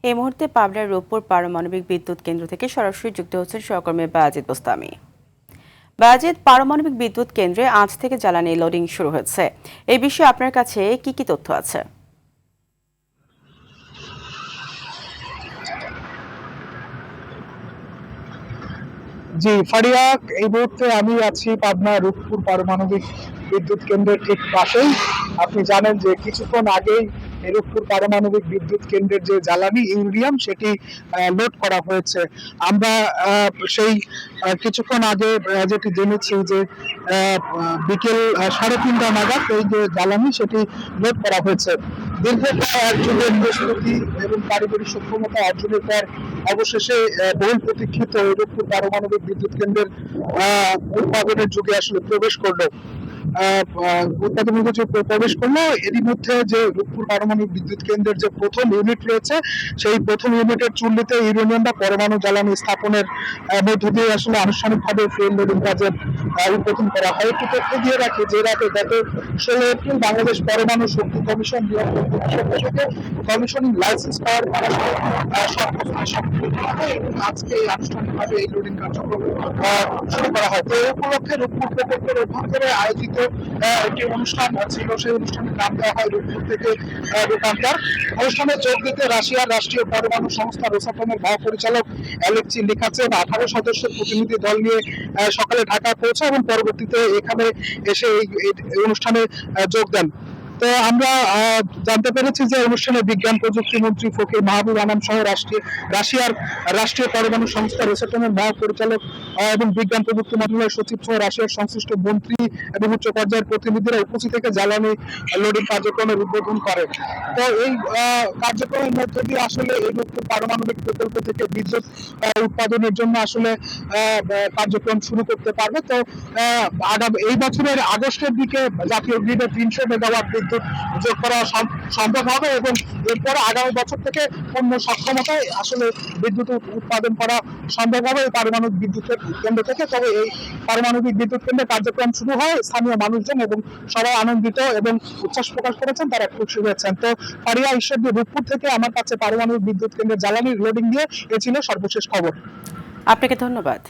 এই মুহূর্তে পাবনার রূপপুর পারমাণবিক বিদ্যুৎ কেন্দ্র থেকে সরাসরি যুক্ত হচ্ছেন সহকর্মী বায়েজিদ বোস্তামি। বায়েজিদ, পারমাণবিক বিদ্যুৎ কেন্দ্রে আজ থেকে জ্বালানি লোডিং শুরু হয়েছে। এই বিষয়ে আপনার কাছে কি কি তথ্য আছে? জি ফারিয়া, এই মুহূর্তে আমি আছি পাবনা রূপপুর পারমাণবিক বিদ্যুৎ কেন্দ্রের ঠিক পাশেই। আপনি জানেন যে কিছুক্ষণ আগেই এই রূপপুর পারমাণবিক বিদ্যুৎ কেন্দ্রের যে জ্বালানি ইউরেনিয়াম সেটি লোড করা হয়েছে। আমরা সেই কিছুক্ষণ আগে যেটি জেনেছি যে বিকেল 3:30 নাগাদ এই যে জ্বালানি সেটি লোড করা হয়েছে। দীর্ঘ প্রায় 1 যুগের প্রস্তুতি এবং কারিগরি সক্ষমতা অর্জনের পর অবশেষে বহুল প্রতীক্ষিত এই রূপপুর পারমাণবিক বিদ্যুৎ কেন্দ্রের উৎপাদনের যুগে আসলে প্রবেশ করলো। উৎপাদনের যুগে প্রবেশ করলো। এরই মধ্যে যে রূপপুর পারমাণবিক বিদ্যুৎ কেন্দ্রের যে প্রথম ইউনিট রয়েছে, সেই প্রথম ইউনিটের চুল্লিতে ইউরেনিয়াম বা পরমাণু জ্বালানি স্থাপনের মধ্য দিয়ে আসলে আনুষ্ঠানিকভাবে ফুয়েল লোডিং কাজের উদ্বোধন করা হয়। একটু তথ্য দিয়ে রাখি যে রাতে গত 16 এপ্রিল বাংলাদেশ পরমাণু শক্তি কমিশন থেকে কমিশনিং লাইসেন্স পাওয়ার এবং আজকে আনুষ্ঠানিকভাবে এই লোডিং কার্যক্রম শুরু করা হয়। তো এই উপলক্ষে রূপপুর প্রকল্পের অভ্যন্তরে আয়োজিত একটি অনুষ্ঠান ছিল। সেই অনুষ্ঠানের নাম দেওয়া হয় রূপপুর থেকে রূপান্তর। অনুষ্ঠানে যোগ দিতে রাশিয়ার রাষ্ট্রীয় পরমাণু সংস্থা রোসাটমের মহাপরিচালক অ্যালেক্সি লিখাচেভ 18 সদস্যের প্রতিনিধি দল নিয়ে সকালে ঢাকা পৌঁছে এবং পরবর্তীতে এখানে এসে এই অনুষ্ঠানে যোগ দেন। তো আমরা জানতে পেরেছি যে অনুষ্ঠানে বিজ্ঞান প্রযুক্তি মন্ত্রী ফকির মাহবুব আনাম সহ রাশিয়ার রাষ্ট্রীয় পরমাণু সংস্থা রোসাটমের মহাপরিচালক এবং বিজ্ঞান প্রযুক্তি মন্ত্রণালয়ের সচিব সহ রাশিয়ার সংশ্লিষ্ট মন্ত্রী এবং উচ্চ পর্যায়ের প্রতিনিধিরা উপস্থিত থেকে জ্বালানি লোডিং কার্যক্রমের উদ্বোধন করেন। তো এই কার্যক্রমের মধ্য দিয়ে আসলে এই রূপপুর পারমাণবিক প্রকল্প থেকে বিদ্যুৎ উৎপাদনের জন্য আসলে কার্যক্রম শুরু করতে পারবে। তো এই বছরের আগস্টের দিকে জাতীয় গ্রিডে 300 মেগাওয়াট বিদ্যুৎ যোগ করা সম্ভব হবে এবং এরপরে আগামী বছর থেকে পূর্ণ সক্ষমতায় আসলে বিদ্যুৎ উৎপাদন করা সম্ভব হবে এই পারমাণবিক বিদ্যুৎ কেন্দ্র থেকে। তবে এই পারমাণবিক বিদ্যুৎ কেন্দ্রে কার্যক্রম শুরু হয়, স্থানীয় মানুষজন এবং সবাই আনন্দিত এবং উচ্ছ্বাস প্রকাশ করেছেন, তারা খুশি হয়েছেন। তো ফারিয়া, ঈশ্বরদী রূপপুর থেকে আমার কাছে পারমাণবিক বিদ্যুৎ কেন্দ্রের জ্বালানি লোডিং দিয়ে এ ছিল সর্বশেষ খবর। আপনাকে ধন্যবাদ।